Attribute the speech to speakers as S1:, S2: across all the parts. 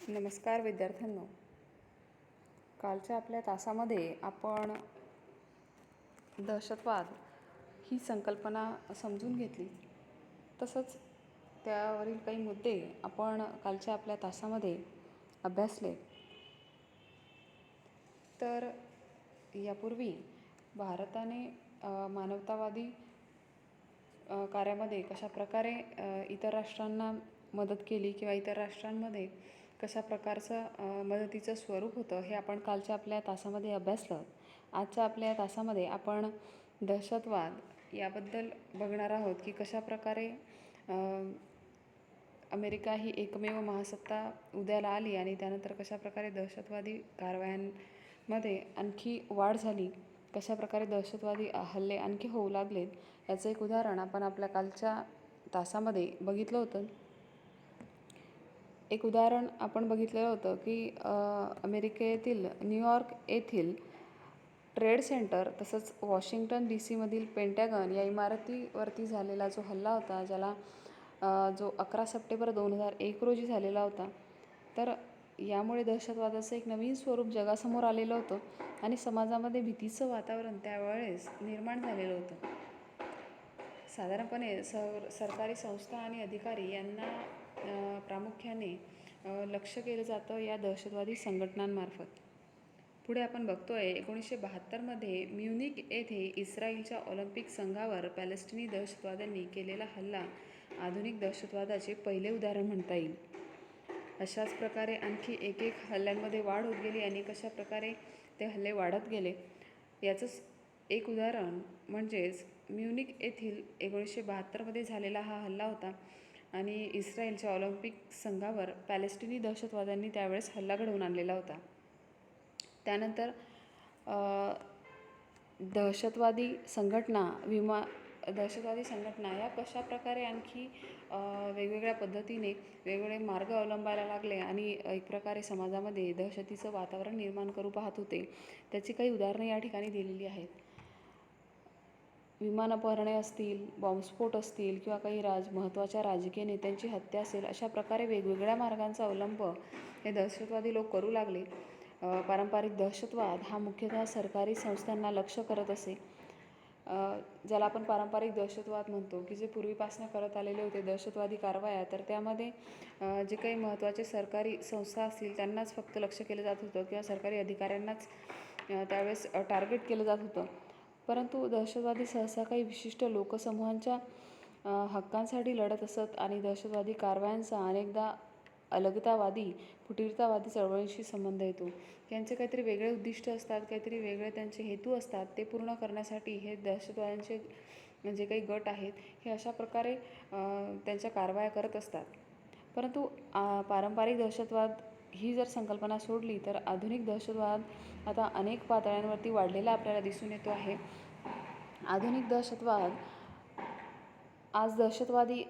S1: नमस्कार विद्यार्थ्यांनो, कालच्या आपल्या तासामध्ये आपण दहशतवाद ही संकल्पना समजून घेतली. तसंच त्यावरील काही मुद्दे आपण कालच्या आपल्या तासामध्ये अभ्यासले. तर यापूर्वी भारताने मानवतावादी कार्यामध्ये कशा प्रकारे इतर राष्ट्रांना मदत केली किंवा इतर राष्ट्रांमध्ये कशा प्रकारचं मदतीचं स्वरूप होतं हे आपण कालच्या आपल्या तासामध्ये अभ्यासलं. आजच्या आपल्या तासामध्ये आपण दहशतवाद याबद्दल बघणार आहोत की कशा प्रकारे अमेरिका ही एकमेव महासत्ता उदयाला आली आणि त्यानंतर कशा प्रकारे दहशतवादी कारवायांमध्ये आणखी वाढ झाली, कशा प्रकारे दहशतवादी हल्ले आणखी होऊ लागलेत याचं एक उदाहरण आपण आपल्या कालच्या तासामध्ये बघितलं होतं. एक उदाहरण आपण बघितलेलं होतं की अमेरिकेतील न्यूयॉर्क येथील ट्रेड सेंटर तसंच वॉशिंग्टन DC मधील पेंटॅगन या इमारतीवरती झालेला जो हल्ला होता, ज्याला जो 11 सप्टेंबर 2001 रोजी झालेला होता. तर यामुळे दहशतवादाचं एक नवीन स्वरूप जगासमोर आलेलं होतं आणि समाजामध्ये भीतीचं वातावरण त्यावेळेस निर्माण झालेलं होतं. साधारणपणे सरकारी संस्था आणि अधिकारी यांना प्रामुख्याने लक्ष केलं जातं या दहशतवादी संघटनांमार्फत. पुढे आपण बघतोय 1972मध्ये म्युनिक येथे इस्रायलच्या ऑलिम्पिक संघावर पॅलेस्टिनी दहशतवाद्यांनी केलेला हल्ला आधुनिक दहशतवादाचे पहिले उदाहरण म्हणता येईल. अशाच प्रकारे आणखी एक हल्ल्यांमध्ये वाढ होत गेली आणि कशा प्रकारे ते हल्ले वाढत गेले याचंच एक उदाहरण म्हणजेच म्युनिक येथील 1972मध्ये झालेला हा हल्ला होता आणि इस्रायलच्या ऑलिम्पिक संघावर पॅलेस्टिनी दहशतवाद्यांनी त्यावेळेस हल्ला घडवून आणलेला होता. त्यानंतर दहशतवादी संघटना या कशा प्रकारे आणखी वेगवेगळ्या पद्धतीने वेगवेगळे मार्ग अवलंबायला लागले आणि एक प्रकारे समाजामध्ये दहशतीचं वातावरण निर्माण करू पाहत होते, त्याची काही उदाहरणं या ठिकाणी दिलेली आहेत. विमान अपहरणे असतील, बॉम्बस्फोट असतील किंवा काही महत्त्वाच्या राजकीय नेत्यांची हत्या असेल, अशा प्रकारे वेगवेगळ्या मार्गांचा अवलंब हे दहशतवादी लोक करू लागले. पारंपरिक दहशतवाद हा मुख्यतः सरकारी संस्थांना लक्ष्य करत असे, ज्याला आपण पारंपरिक दहशतवाद म्हणतो, की जे पूर्वीपासून करत आलेले होते दहशतवादी कारवाया. तर त्यामध्ये जे काही महत्त्वाचे सरकारी संस्था असतील त्यांनाच फक्त लक्ष केलं जात होतं किंवा सरकारी अधिकाऱ्यांनाच त्यावेळेस टार्गेट केलं जात होतं. परंतु दहशतवादी सहसा काही विशिष्ट लोकसमूहांच्या हक्कांसाठी लढत असत आणि दहशतवादी कारवायांचा अनेकदा अलगतावादी, फुटीरतावादी चळवळींशी संबंध येतो. त्यांचे काहीतरी वेगळे उद्दिष्ट असतात, काहीतरी वेगळे त्यांचे हेतू असतात. ते पूर्ण करण्यासाठी हे दहशतवाद्यांचे जे काही गट आहेत हे अशा प्रकारे त्यांच्या कारवाया करत असतात. परंतु पारंपरिक दहशतवाद ही जर संकल्पना सोडली तर आधुनिक दहशतवाद आता अनेक पातळ्यांवरती वाढलेला आपल्याला दिसून येतो आहे. आधुनिक दहशतवाद आज दहशतवादी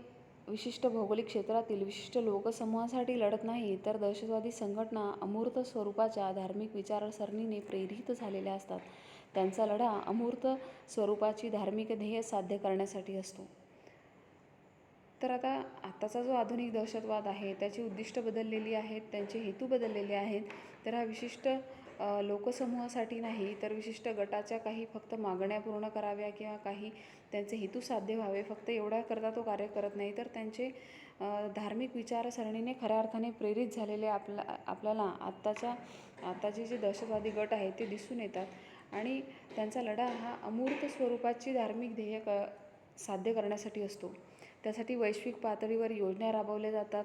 S1: विशिष्ट भौगोलिक क्षेत्रातील विशिष्ट लोकसमूहासाठी लढत नाही, तर दहशतवादी संघटना अमूर्त स्वरूपाच्या धार्मिक विचारसरणीने प्रेरित झालेल्या असतात. त्यांचा लढा अमूर्त स्वरूपाची धार्मिक ध्येय साध्य करण्यासाठी असतो. तर आताचा जो आधुनिक दहशतवाद आहे त्याची उद्दिष्ट बदललेली आहेत, त्यांचे हेतू बदललेले आहेत. तर हा विशिष्ट लोकसमूहासाठी नाही, तर विशिष्ट गटाच्या काही फक्त मागण्या पूर्ण कराव्या किंवा काही त्यांचे हेतू साध्य व्हावे फक्त एवढ्याकरता तो कार्य करत नाही, तर त्यांचे धार्मिक विचारसरणीने खऱ्या अर्थाने प्रेरित झालेले आपल्याला आताचे जे दहशतवादी गट आहेत ते दिसून येतात आणि त्यांचा लढा हा अमूर्त स्वरूपाची धार्मिक ध्येय साध्य करण्यासाठी असतो. त्यासाठी वैश्विक पातळीवर योजना राबवल्या जातात.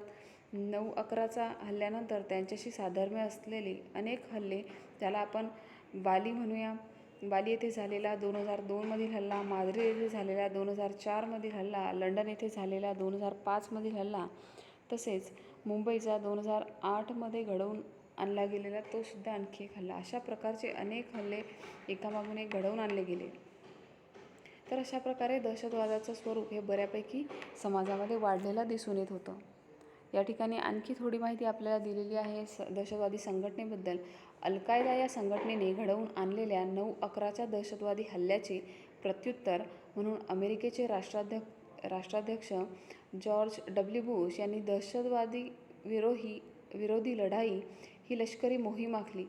S1: 9/11चा हल्ल्यानंतर त्यांच्याशी साधर्म्य असलेले अनेक हल्ले, त्याला आपण बाली म्हणूया, बाली येथे झालेला 2002मधील हल्ला, माद्रिद येथे झालेला 2004मधील हल्ला, लंडन येथे झालेला 2005मधील हल्ला, तसेच मुंबईचा 2008मध्ये घडवून आणला गेलेला तो सुद्धा आणखी एक हल्ला. अशा प्रकारचे अनेक हल्ले एकामागून एक घडवून आणले गेले. तर अशा प्रकारे दहशतवादाचं स्वरूप हे बऱ्यापैकी समाजामध्ये वाढलेलं दिसून येत होतं. या ठिकाणी आणखी थोडी माहिती आपल्याला दिलेली आहे दहशतवादी संघटनेबद्दल. अल-कायदा या संघटनेने घडवून आणलेल्या 9/11च्या दहशतवादी हल्ल्याचे प्रत्युत्तर म्हणून अमेरिकेचे राष्ट्राध्यक्ष जॉर्ज W. बुश यांनी दहशतवादी विरोधी विरोधी लढाई ही लष्करी मोहीम आखली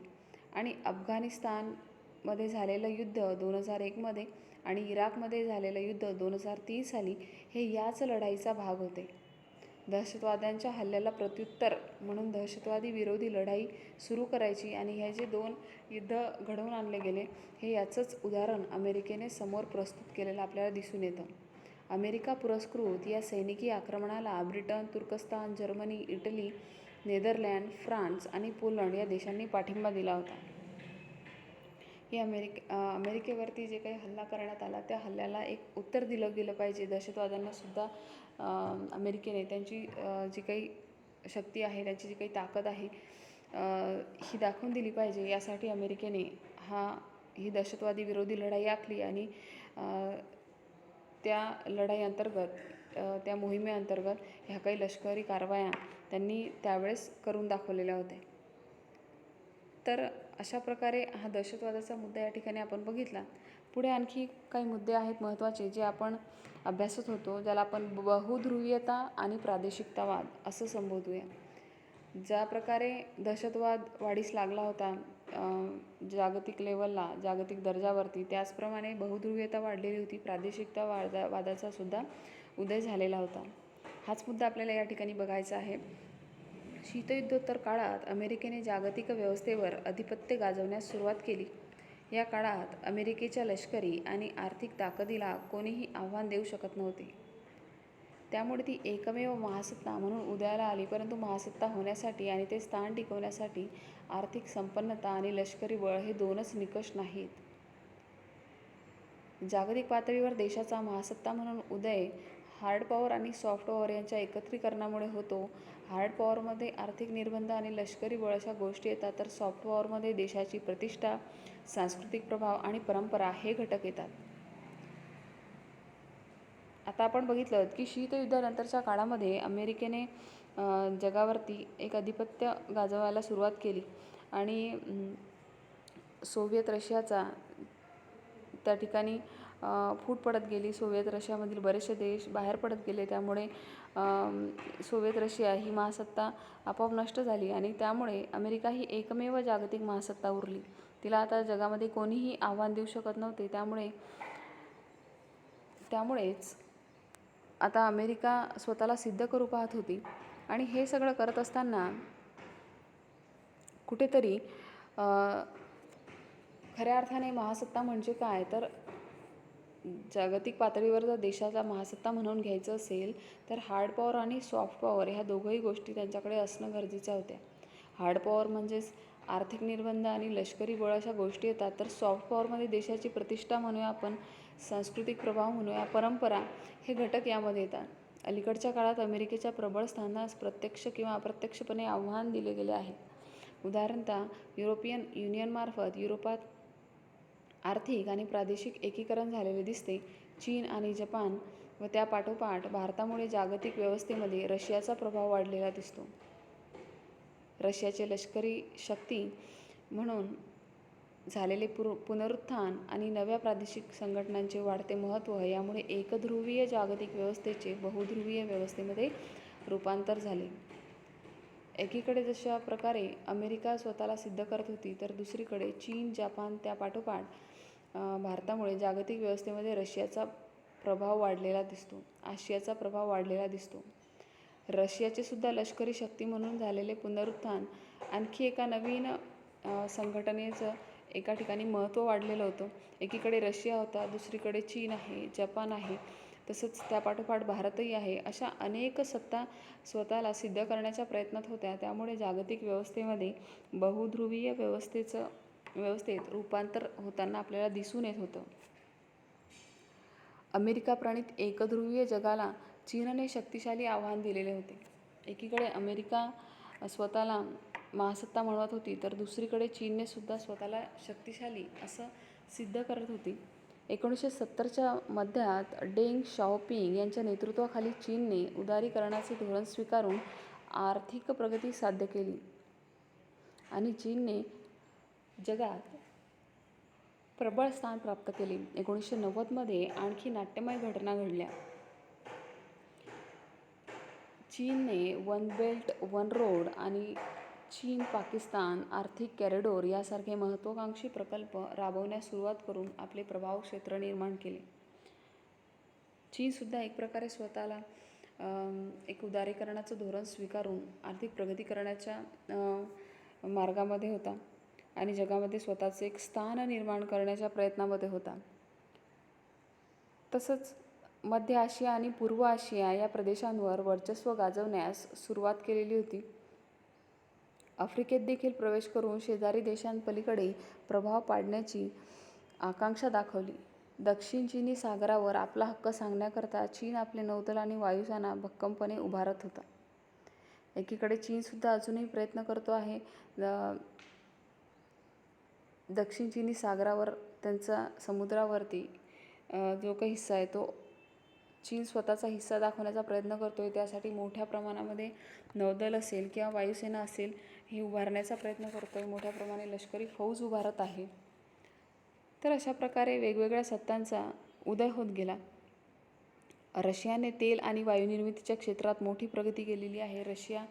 S1: आणि अफगाणिस्तानमध्ये झालेलं युद्ध 2001मध्ये आणि इराकमध्ये झालेलं युद्ध 2003 साली हे याच लढाईचा भाग होते. दहशतवाद्यांच्या हल्ल्याला प्रत्युत्तर म्हणून दहशतवादी विरोधी लढाई सुरू करायची आणि हे जे 2 युद्ध घडवून आणले गेले हे याचंच उदाहरण अमेरिकेने समोर प्रस्तुत केलेलं आपल्याला दिसून येतं. अमेरिका पुरस्कृत या सैनिकी आक्रमणाला ब्रिटन, तुर्कस्तान, जर्मनी, इटली, नेदरलँड, फ्रान्स आणि पोलंड या देशांनी पाठिंबा दिला होता. हे अमेरिकेवरती जे काही हल्ला करण्यात आला त्या हल्ल्याला एक उत्तर दिलं गेलं पाहिजे. दहशतवाद्यांनासुद्धा अमेरिकेने त्यांची जी काही शक्ती आहे, त्यांची जी काही ताकद आहे ही दाखवून दिली पाहिजे. यासाठी अमेरिकेने ही दहशतवादी विरोधी लढाई आखली आणि त्या लढाईअंतर्गत त्या मोहिमेअंतर्गत ह्या काही लष्करी कारवाया त्यांनी त्यावेळेस करून दाखवलेल्या होत्या. तर अशा प्रकारे हा दहशतवादाचा मुद्दा या ठिकाणी आपण बघितला. पुढे आणखी काही मुद्दे आहेत महत्त्वाचे जे आपण अभ्यासत होतो, ज्याला आपण बहुध्रुवीयता आणि प्रादेशिकतावाद असं संबोधूया. ज्या प्रकारे दहशतवाद वाढीस लागला होता जागतिक लेवलला, जागतिक दर्जावरती, त्याचप्रमाणे बहुध्रुवीयता वाढलेली होती, वादाचा सुद्धा उदय झालेला होता. हाच मुद्दा आपल्याला या ठिकाणी बघायचा आहे. शीतयुद्धोत्तर काळात अमेरिकेने जागतिक व्यवस्थेवर अधिपत्य गाजवण्यास सुरुवात केली. या काळात अमेरिकेच्या लष्करी आणि आर्थिक ताकदीला कोणीही आव्हान देऊ शकत नव्हते. त्यामुळे ती एकमेव महासत्ता म्हणून उदयाला आली. परंतु महासत्ता होण्यासाठी आणि ते स्थान टिकवण्यासाठी आर्थिक संपन्नता आणि लष्करी बळ हे 2च निकष नाहीत. जागतिक पातळीवर देशाचा महासत्ता म्हणून उदय हार्ड पॉवर आणि सॉफ्ट पॉवर यांच्या एकत्रीकरणामुळे होतो. हार्ड पॉवरमध्ये आर्थिक निर्बंध आणि लष्करी बळ अशा गोष्टी येतात, तर सॉफ्ट पॉवरमध्ये देशाची प्रतिष्ठा, सांस्कृतिक प्रभाव आणि परंपरा हे घटक येतात. आता आपण बघितलं की शीतयुद्धानंतरच्या काळामध्ये अमेरिकेने जगावरती एक अधिपत्य गाजवायला सुरुवात केली आणि सोव्हिएत रशियाचा त्या ठिकाणी फूट पडत गेली. सोव्हिएत रशियामधील बरेचसे देश बाहेर पडत गेले. त्यामुळे सोव्हिएत रशिया ही महासत्ता आपोआप नष्ट झाली आणि त्यामुळे अमेरिका ही एकमेव जागतिक महासत्ता उरली. तिला आता जगामध्ये कोणीही आव्हान देऊ शकत नव्हते. त्यामुळेच आता अमेरिका स्वतःला सिद्ध करू पाहत होती आणि हे सगळं करत असताना कुठेतरी खऱ्या अर्थाने महासत्ता म्हणजे काय, तर जागतिक पातळीवर जर देशाचा महासत्ता म्हणून घ्यायचं असेल तर हार्ड पॉवर आणि सॉफ्ट पॉवर ह्या दोघंही गोष्टी त्यांच्याकडे असणं गरजेच्या होत्या. हार्ड पॉवर म्हणजेच आर्थिक निर्बंध आणि लष्करी बळ अशा गोष्टी येतात, तर सॉफ्ट पॉवरमध्ये देशाची प्रतिष्ठा म्हणूया आपण, सांस्कृतिक प्रभाव म्हणूया, परंपरा हे घटक यामध्ये येतात. अलीकडच्या काळात अमेरिकेच्या प्रबळ स्थानास प्रत्यक्ष किंवा अप्रत्यक्षपणे आव्हान दिले गेले आहे. उदाहरणतः युरोपियन युनियनमार्फत युरोपात आर्थिक आणि प्रादेशिक एकीकरण झालेले दिसते. चीन आणि जपान व त्यापाठोपाठ भारतामुळे जागतिक व्यवस्थेमध्ये रशियाचा प्रभाव वाढलेला दिसतो. रशियाचे लष्करी शक्ती म्हणून झालेले पुनरुत्थान आणि नव्या प्रादेशिक संघटनांचे वाढते महत्त्व यामुळे एकध्रुवीय जागतिक व्यवस्थेचे बहुध्रुवीय व्यवस्थेमध्ये रूपांतर झाले. एकीकडे जशा प्रकारे अमेरिका स्वतःला सिद्ध करत होती, तर दुसरीकडे चीन, जपान त्यापाठोपाठ भारतामुळे जागतिक व्यवस्थेमध्ये रशियाचा प्रभाव वाढलेला दिसतो, आशियाचा प्रभाव वाढलेला दिसतो. रशियाचे सुद्धा लष्करी शक्ती म्हणून झालेले पुनरुत्थान आणखी एका नवीन संघटनेचं एका ठिकाणी महत्त्व वाढलेलं होतं. एकीकडे रशिया होता, दुसरीकडे चीन आहे, जपान आहे, तसंच त्यापाठोपाठ भारतही आहे. अशा अनेक सत्ता स्वतःला सिद्ध करण्याच्या प्रयत्नात होत्या. त्यामुळे जागतिक व्यवस्थेमध्ये बहुध्रुवीय व्यवस्थेत रूपांतर होताना आपल्याला दिसून येत होतं. अमेरिका प्रणित एकध्रुवीय जगाला चीनने शक्तिशाली आव्हान दिलेले होते. एकीकडे अमेरिका स्वतःला महासत्ता म्हणत होती, तर दुसरीकडे चीनने सुद्धा स्वतःला शक्तिशाली असं सिद्ध करत होती. 1970च्या मध्यात डेंग शाओपिंग यांच्या नेतृत्वाखाली चीनने उदारीकरणाचे धोरण स्वीकारून आर्थिक प्रगती साध्य केली आणि चीनने जगात प्रबळ स्थान प्राप्त केले. 1990मध्ये आणखी नाट्यमय घटना घडल्या. चीनने वन बेल्ट वन रोड आणि चीन पाकिस्तान आर्थिक कॉरिडॉर यासारखे महत्त्वाकांक्षी प्रकल्प राबवण्यास सुरुवात करून आपले प्रभाव क्षेत्र निर्माण केले. चीनसुद्धा एक प्रकारे स्वतःला एक उदारीकरणाचं धोरण स्वीकारून आर्थिक प्रगती करण्याच्या मार्गामध्ये होता आणि जगामध्ये स्वतःचे एक स्थान निर्माण करण्याच्या प्रयत्नामध्ये होता. तसंच मध्य आशिया आणि पूर्व आशिया या प्रदेशांवर वर्चस्व गाजवण्यास सुरुवात केलेली होती. आफ्रिकेत देखील प्रवेश करून शेजारी देशांपलीकडे प्रभाव पाडण्याची आकांक्षा दाखवली. दक्षिण चीनी सागरावर आपला हक्क सांगण्याकरता चीन आपले नौदल आणि वायुसेना भक्कमपणे उभारत होता. एकीकडे चीनसुद्धा अजूनही प्रयत्न करतो आहे दक्षिण चीनी सागरावर त्यांचा समुद्रावरती जो काही हिस्सा आहे तो चीन स्वतःचा हिस्सा दाखवण्याचा प्रयत्न करतो आहे. त्यासाठी मोठ्या प्रमाणामध्ये नौदल असेल किंवा वायुसेना असेल हे उभारण्याचा प्रयत्न करतो आहे. मोठ्या प्रमाणे लष्करी फौज उभारत आहे. तर अशा प्रकारे वेगवेगळ्या सत्तांचा उदय होत गेला. रशियाने तेल आणि वायुनिर्मितीच्या क्षेत्रात मोठी प्रगती केलेली आहे. रशिया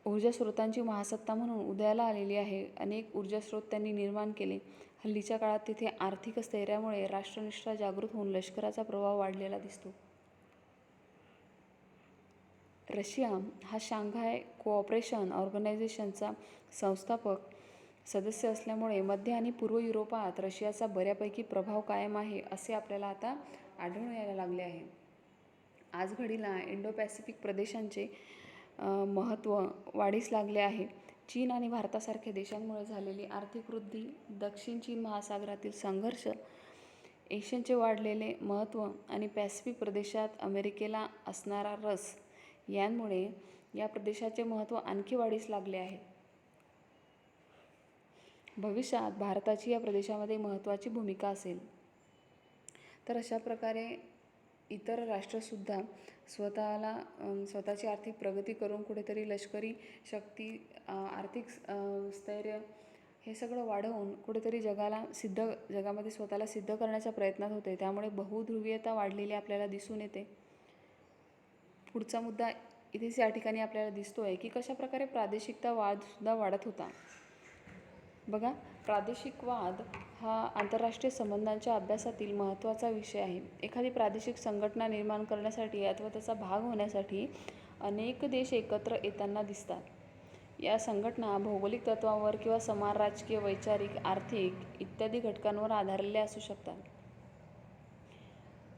S1: ऊर्जा स्रोतांची महासत्ता म्हणून उदयाला आलेली आहे. अनेक ऊर्जा स्रोत त्यांनी निर्माण केले. हल्लीच्या काळात तिथे आर्थिक स्थैर्यामुळे राष्ट्रनिष्ठा जागृत होऊन लष्कराचा प्रभाव वाढलेला दिसतो. रशिया हा शांघाय कोऑपरेशन ऑर्गनायझेशनचा संस्थापक सदस्य असल्यामुळे मध्य आणि पूर्व युरोपात रशियाचा बऱ्यापैकी प्रभाव कायम आहे असे आपल्याला आता आढळून यायला लागले आहे. आजघडीला इंडो पॅसिफिक प्रदेशांचे महत्त्व वाढीस लागले आहे. चीन आणि भारतासारख्या देशांमुळे झालेली आर्थिक वृद्धी, दक्षिण चीन महासागरातील संघर्ष, एशियनचे वाढलेले महत्त्व आणि पॅसिफिक प्रदेशात अमेरिकेला असणारा रस यांमुळे या प्रदेशाचे महत्त्व आणखी वाढीस लागले आहे. भविष्यात भारताची या प्रदेशामध्ये महत्त्वाची भूमिका असेल. तर अशा प्रकारे इतर राष्ट्रसुद्धा स्वतःची आर्थिक प्रगती करून कुठेतरी लष्करी शक्ती, आर्थिक स्थैर्य हे सगळं वाढवून कुठेतरी जगामध्ये स्वतःला सिद्ध करण्याच्या प्रयत्नात होते. त्यामुळे बहुध्रुवीयता वाढलेली आपल्याला दिसून येते. पुढचा मुद्दा इथेच या ठिकाणी आपल्याला दिसतो आहे की कशाप्रकारे प्रादेशिकता वादसुद्धा वाढत होता. बघा, प्रादेशिक वाद हा आंतरराष्ट्रीय संबंधांच्या अभ्यासातील महत्त्वाचा विषय आहे. एखादी प्रादेशिक संघटना निर्माण करण्यासाठी अथवा त्याचा भाग होण्यासाठी अनेक देश एकत्र येताना दिसतात. या संघटना भौगोलिक तत्वांवर किंवा समान राजकीय, वैचारिक, आर्थिक इत्यादी घटकांवर आधारलेल्या असू शकतात.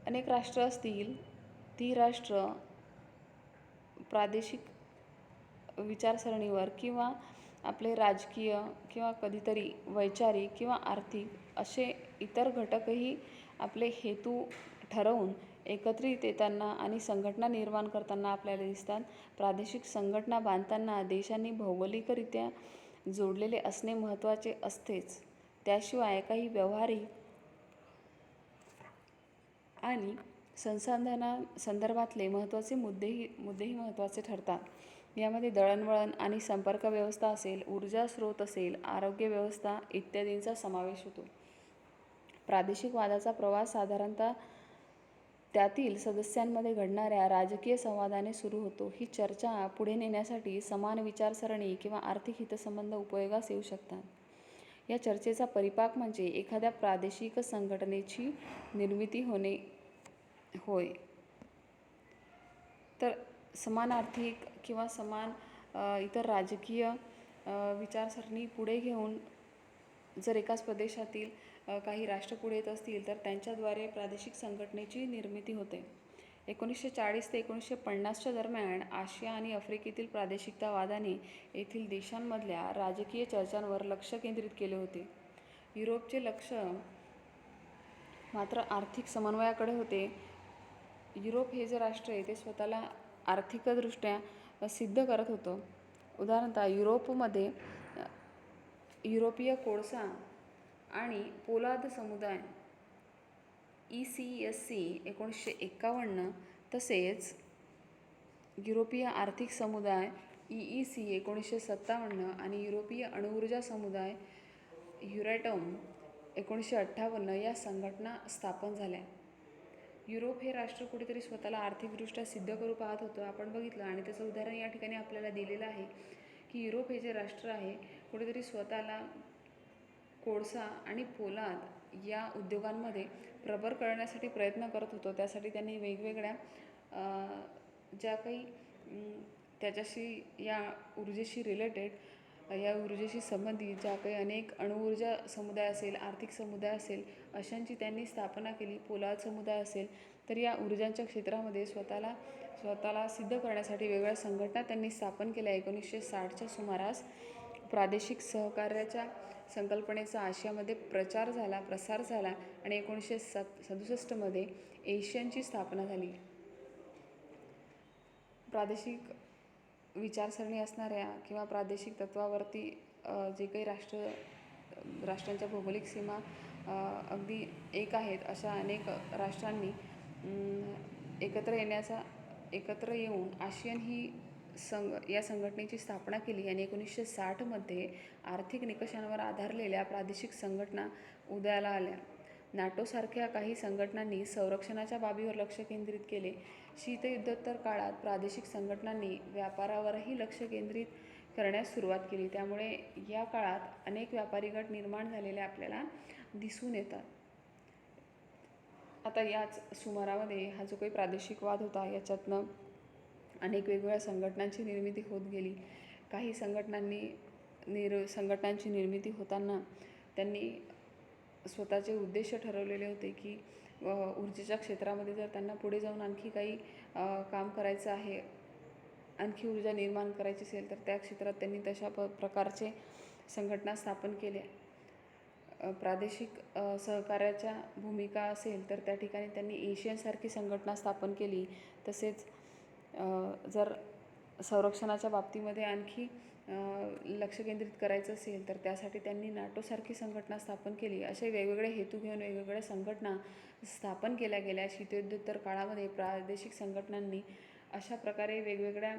S1: अनेक राष्ट्र असतील, ती राष्ट्र प्रादेशिक विचारसरणीवर किंवा आपले राजकीय किंवा कधीतरी वैचारिक किंवा आर्थिक असे इतर घटकही आपले हेतू ठरवून एकत्रित येताना आणि संघटना निर्माण करताना आपल्याला दिसतात. प्रादेशिक संघटना बांधताना देशांनी भौगोलिकरित्या जोडलेले असणे महत्त्वाचे असतेच. त्याशिवाय काही व्यावहारिक आणि संसाधनांसंदर्भातले महत्त्वाचे मुद्देही महत्त्वाचे ठरतात. यामध्ये दळणवळण आणि संपर्क व्यवस्था असेल, ऊर्जा स्रोत असेल, आरोग्य व्यवस्था इत्यादींचा समावेश होतो. प्रादेशिक वादाचा प्रवास साधारणतः त्यातील सदस्यांमध्ये घडणाऱ्या राजकीय संवादाने सुरू होतो. ही चर्चा पुढे नेण्यासाठी समान विचारसरणी किंवा आर्थिक हितसंबंध उपयोगास येऊ शकतात. या चर्चेचा परिपाक म्हणजे एखाद्या प्रादेशिक संघटनेची निर्मिती होणे होय. तर समान आर्थिक किंवा समान इतर राजकीय विचारसरणी पुढे घेऊन जर एकाच प्रदेशातील काही राष्ट्र पुढे येत असतील तर त्यांच्याद्वारे प्रादेशिक संघटनेची निर्मिती होते. 1940 ते 1950च्या दरम्यान आशिया आणि आफ्रिकेतील प्रादेशिकतावादाने येथील देशांमधल्या राजकीय चर्चांवर लक्ष केंद्रित केले होते. युरोपचे लक्ष मात्र आर्थिक समन्वयाकडे होते. युरोप हे जे राष्ट्र आहे ते स्वतःला आर्थिकदृष्ट्या सिद्ध करत होतं. उदाहरणतः युरोपमध्ये युरोपीय कोळसा आणि पोलाद समुदाय ECSC 1951, तसेच युरोपीय आर्थिक समुदाय EEC 1957 आणि युरोपीय अणुऊर्जा समुदाय युरॅटम 1958 या संघटना स्थापन झाल्या. युरोप हे राष्ट्र कुठेतरी स्वतःला आर्थिकदृष्ट्या सिद्ध करू पाहत होतं, आपण बघितलं. आणि त्याचं उदाहरण या ठिकाणी आपल्याला दिलेलं आहे की युरोप हे जे राष्ट्र आहे कुठेतरी स्वतःला कोळसा आणि पोलाद या उद्योगांमध्ये प्रभर करण्यासाठी प्रयत्न करत होतो. त्यासाठी त्यांनी वेगवेगळ्या ज्या काही त्याच्याशी या ऊर्जेशी रिलेटेड, या ऊर्जेशी संबंधित ज्या काही अनेक अणुऊर्जा समुदाय असेल, आर्थिक समुदाय असेल, अशांची त्यांनी स्थापना केली. पोलाद समुदाय असेल, तर या ऊर्जांच्या क्षेत्रामध्ये स्वतःला सिद्ध करण्यासाठी वेगवेगळ्या संघटना त्यांनी स्थापन केल्या. 1960च्या सुमारास प्रादेशिक सहकार्याच्या संकल्पनेचा आशियामध्ये प्रसार झाला आणि 1967मध्ये एशियनची स्थापना झाली. प्रादेशिक विचारसरणी असणाऱ्या किंवा प्रादेशिक तत्वावरती जे काही राष्ट्रांच्या भौगोलिक सीमा अगदी एक आहेत, अशा अनेक राष्ट्रांनी एकत्र येऊन आशियन ही या संघटनेची स्थापना केली. आणि 1960मध्ये आर्थिक निकषांवर आधारलेल्या प्रादेशिक संघटना उदयाला आल्या. नाटोसारख्या काही संघटनांनी संरक्षणाच्या बाबीवर लक्ष केंद्रित केले. शीतयुद्धोत्तर काळात प्रादेशिक संघटनांनी व्यापारावरही लक्ष केंद्रित करण्यास सुरुवात केली. त्यामुळे या काळात अनेक व्यापारी गट निर्माण झालेले आपल्याला दिसून येतात. आता याच सुमारामध्ये हा जो काही प्रादेशिक वाद होता, याच्यातनं अनेक वेगवेगळ्या संघटनांची निर्मिती होत गेली. काही संघटनांची निर्मिती होताना त्यांनी स्वतःचे उद्देश ठरवलेले होते की ऊर्जेच्या क्षेत्रामध्ये जर त्यांना पुढे जाऊन आणखी काही काम करायचं आहे, आणखी ऊर्जा निर्माण करायची असेल, तर त्या क्षेत्रात त्यांनी तशा प्रकारचे संघटना स्थापन केल्या. प्रादेशिक सहकार्याच्या भूमिका असेल तर त्या ठिकाणी त्यांनी एशियनसारखी संघटना स्थापन केली. तसेच जर संरक्षणाच्या बाबतीमध्ये आणखी लक्ष केंद्रित करायचं असेल तर त्यासाठी त्यांनी नाटोसारखी संघटना स्थापन केली. असे वेगवेगळे हेतू घेऊन वेगवेगळ्या संघटना स्थापन केल्या गेल्या. शीतयुद्धोत्तर काळामध्ये प्रादेशिक संघटनांनी अशा प्रकारे वेगवेगळ्या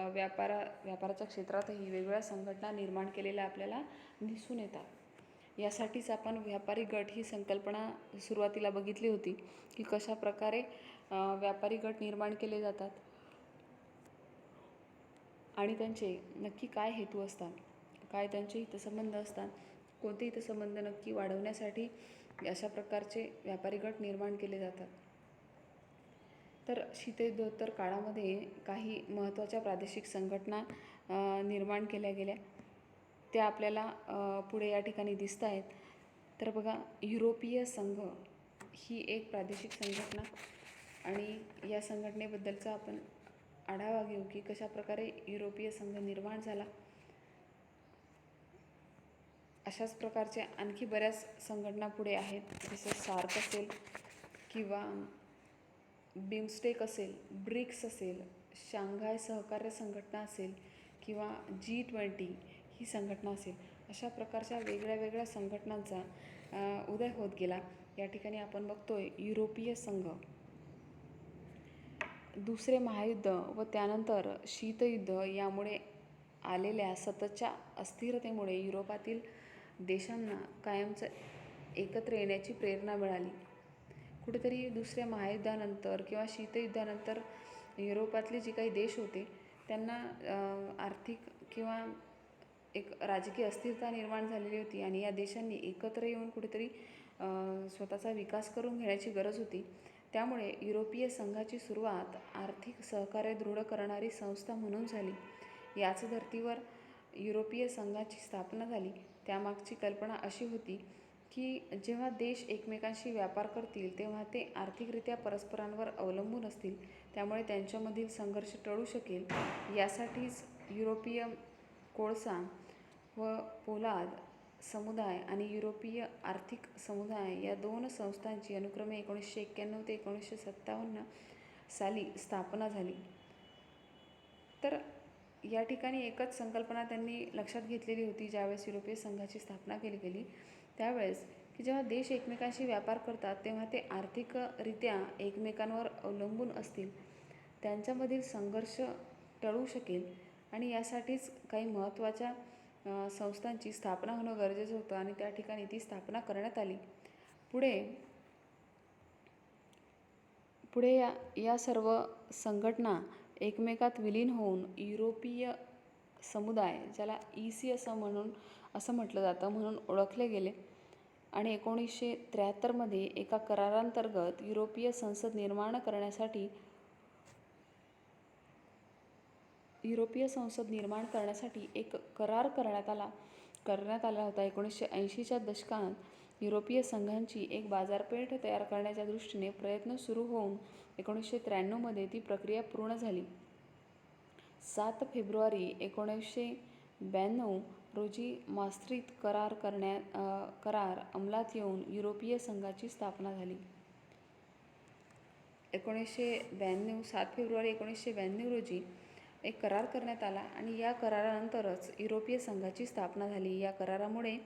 S1: व्यापाराच्या क्षेत्रातही वेगवेगळ्या संघटना निर्माण केलेल्या आपल्याला दिसून येतात. यासाठीच आपण व्यापारी गट ही संकल्पना सुरुवातीला बघितली होती की कशा प्रकारे व्यापारी गट निर्माण केले जातात आणि त्यांचे नक्की काय हेतू असतात, काय त्यांचे हितसंबंध असतात, कोणते हितसंबंध नक्की वाढवण्यासाठी अशा प्रकारचे व्यापारी गट निर्माण केले जातात. तर शीतयुद्धोत्तर काळामध्ये काही महत्त्वाच्या प्रादेशिक संघटना निर्माण केल्या गेल्या. त्या आपल्याला पुढे या ठिकाणी दिसत आहेत. तर बघा, युरोपीय संघ ही एक प्रादेशिक संघटना, आणि या संघटनेबद्दलचा आपण आढावा घेऊ की कशा प्रकारे युरोपीय संघ निर्माण झाला. अशाच प्रकारच्या आणखी बऱ्याच संघटना पुढे आहेत, जसं सार्क असेल किंवा बिमस्टेक असेल, ब्रिक्स असेल, शांघाय सहकार्य संघटना असेल किंवा G20 ही संघटना असेल. अशा प्रकारच्या वेगळ्या संघटनांचा उदय होत गेला. या ठिकाणी आपण बघतोय युरोपीय संघ. दुसरे महायुद्ध व त्यानंतर शीतयुद्ध यामुळे आलेल्या सततच्या अस्थिरतेमुळे युरोपातील देशांना कायमचं एकत्र येण्याची प्रेरणा मिळाली. कुठेतरी दुसऱ्या महायुद्धानंतर किंवा शीतयुद्धानंतर युरोपातले जे काही देश होते त्यांना आर्थिक किंवा एक राजकीय अस्थिरता निर्माण झालेली होती आणि या देशांनी एकत्र येऊन कुठेतरी स्वतःचा विकास करून घेण्याची गरज होती. त्यामुळे युरोपीय संघाची सुरुवात आर्थिक सहकार्य दृढ करणारी संस्था म्हणून झाली. याच धर्तीवर युरोपीय संघाची स्थापना झाली. त्यामागची कल्पना अशी होती की जेव्हा देश एकमेकांशी व्यापार करतील तेव्हा ते आर्थिकरित्या परस्परांवर अवलंबून असतील, त्यामुळे त्यांच्यामधील संघर्ष टळू शकेल. यासाठीच युरोपीय कोळसा व पोलाद समुदाय आणि युरोपीय आर्थिक समुदाय या दोन संस्थांची अनुक्रमे 1991 ते 1957 साली स्थापना झाली. तर या ठिकाणी एकच संकल्पना त्यांनी लक्षात घेतलेली होती ज्यावेळेस युरोपीय संघाची स्थापना केली गेली, त्यावेळेस की जेव्हा देश एकमेकांशी व्यापार करतात तेव्हा ते आर्थिकरित्या एकमेकांवर अवलंबून असतील, त्यांच्यामधील संघर्ष टळू शकेल आणि यासाठीच काही महत्त्वाच्या संस्थांची स्थापना होणं गरजेचं होतं आणि त्या ठिकाणी ती स्थापना करण्यात आली. पुढे पुढे या सर्व संघटना एकमेकात विलीन होऊन युरोपीय समुदाय, ज्याला EC असं म्हटलं जातं, म्हणून ओळखले गेले. आणि 1973मध्ये एका करारांतर्गत युरोपीय संसद निर्माण करण्यासाठी एक करार करण्यात आला होता. 1980च्या दशकात युरोपीय संघाची एक बाजारपेठ तयार करण्याच्या दृष्टीने प्रयत्न सुरू होऊन 1993मध्ये ती प्रक्रिया पूर्ण झाली. 7 फेब्रुवारी 1992 रोजी मास्त्रित करार अंमलात येऊन युरोपीय संघाची स्थापना झाली. 7 फेब्रुवारी 1992 रोजी एक करार करण्यात आला आणि या करारानंतरच युरोपीय संघाची स्थापना झाली. या करारामुळे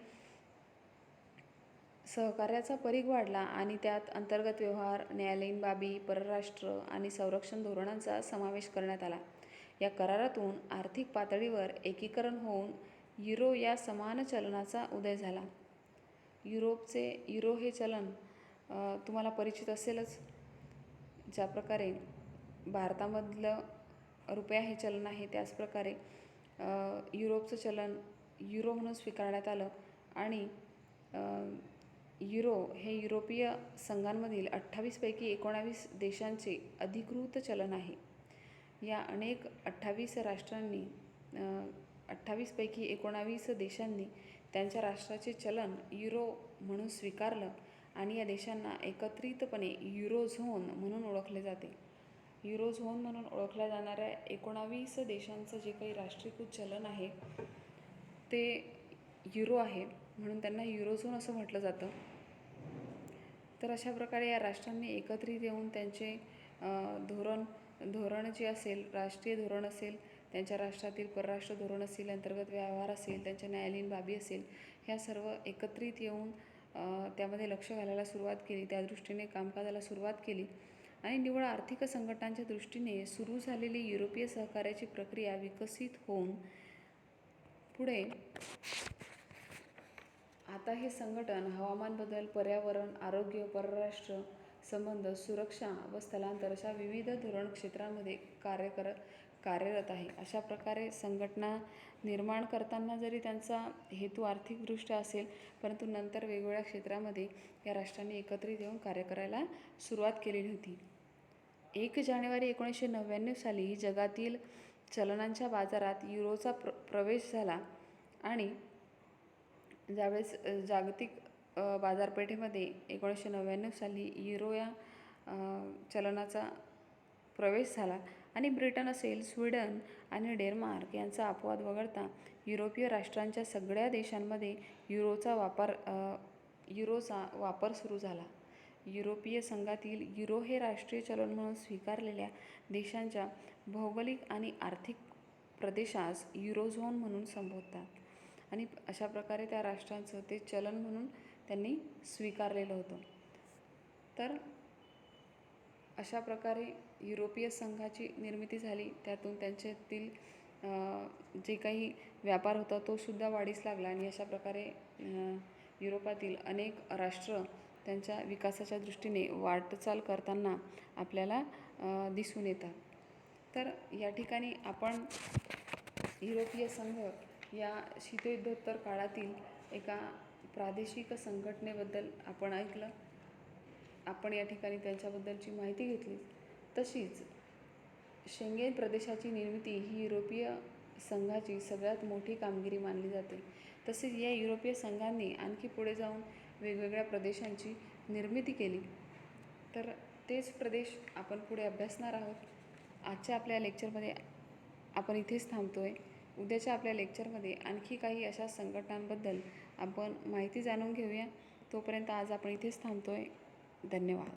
S1: सहकार्याचा परीघ वाढला आणि त्यात अंतर्गत व्यवहार, न्यायालयीन बाबी, परराष्ट्र आणि संरक्षण धोरणांचा समावेश करण्यात आला. या करारातून आर्थिक पातळीवर एकीकरण होऊन युरो या समान चलनाचा उदय झाला. युरो हे चलन तुम्हाला परिचित असेलच. ज्या प्रकारे भारतामधलं रुपया हे चलन आहे, त्याचप्रकारे युरोपचं चलन युरो म्हणून स्वीकारण्यात आलं आणि युरो हे युरोपीय संघांमधील 28 पैकी 19 देशांचे अधिकृत चलन आहे. या 28 पैकी 19 देशांनी त्यांच्या राष्ट्राचे चलन युरो म्हणून स्वीकारलं आणि या देशांना एकत्रितपणे युरोझोन म्हणून ओळखले जाते. युरोझोन म्हणून ओळखल्या जाणाऱ्या 19 देशांचं जे काही राष्ट्रीयकृत चलन आहे ते युरो आहे, म्हणून त्यांना युरोझोन असं म्हटलं जातं. तर अशा प्रकारे या राष्ट्रांनी एकत्रित येऊन त्यांचे धोरण जे असेल, राष्ट्रीय धोरण असेल, त्यांच्या राष्ट्रातील परराष्ट्र धोरण असेल, अंतर्गत व्यवहार असेल, त्यांच्या न्यायालयीन बाबी असेल, ह्या सर्व एकत्रित येऊन त्यामध्ये लक्ष घालायला सुरुवात केली, त्या दृष्टीने कामकाजाला सुरुवात केली आणि निव्वळ आर्थिक संघटनांच्या दृष्टीने सुरू झालेली युरोपीय सहकार्याची प्रक्रिया विकसित होऊन पुढे आता हे संघटन हवामान बदल, पर्यावरण, आरोग्य, परराष्ट्र संबंध, सुरक्षा व स्थलांतर अशा विविध धोरण क्षेत्रांमध्ये कार्यरत आहे. अशा प्रकारे संघटना निर्माण करताना जरी त्यांचा हेतू आर्थिकदृष्ट्या असेल, परंतु नंतर वेगवेगळ्या क्षेत्रामध्ये या राष्ट्रांनी एकत्रित येऊन कार्य करायला सुरुवात केलेली होती. 1 जानेवारी 1999 साली जगातील चलनांच्या बाजारात युरोचा प्रवेश झाला आणि ज्यावेळेस जागतिक बाजारपेठेमध्ये 1999 साली युरो या चलनाचा प्रवेश झाला आणि ब्रिटन असेल, स्वीडन आणि डेन्मार्क यांचा अपवाद वगळता युरोपीय राष्ट्रांच्या सगळ्या देशांमध्ये युरोचा वापर सुरू झाला. युरोपीय संघातील युरो हे राष्ट्रीय चलन म्हणून स्वीकारलेल्या देशांच्या भौगोलिक आणि आर्थिक प्रदेशास युरोझोन म्हणून संबोधतात आणि अशा प्रकारे त्या राष्ट्रांचं ते चलन म्हणून त्यांनी स्वीकारलेलं होतं. तर अशा प्रकारे युरोपीय संघाची निर्मिती झाली. त्यातून त्यांच्यातील जे काही व्यापार होता तो सुद्धा वाढीस लागला आणि अशा प्रकारे युरोपातील अनेक राष्ट्र त्यांच्या विकासाच्या दृष्टीने वाटचाल करताना आपल्याला दिसून येतात. तर या ठिकाणी आपण युरोपीय संघ या शीतयुद्धोत्तर काळातील एका प्रादेशिक संघटनेबद्दल आपण ऐकलं. आपण या ठिकाणी त्यांच्याबद्दलची माहिती घेतली. तशीच शेंगेन प्रदेशाची निर्मिती ही युरोपीय संघाची सगळ्यात मोठी कामगिरी मानली जाते. तसेच या युरोपीय संघाने आणखी पुढे जाऊन वेगवेगळ्या प्रदेशांची निर्मिती केली. तर तेच प्रदेश आपण पुढे अभ्यासणार आहोत. आजच्या आपल्या लेक्चरमध्ये आपण इथेच थांबतो आहे. उद्याच्या आपल्या लेक्चरमध्ये आणखी काही अशा संघटनांबद्दल आपण माहिती जाणून घेऊया. तोपर्यंत आज आपण इथेच थांबतो आहे. धन्यवाद.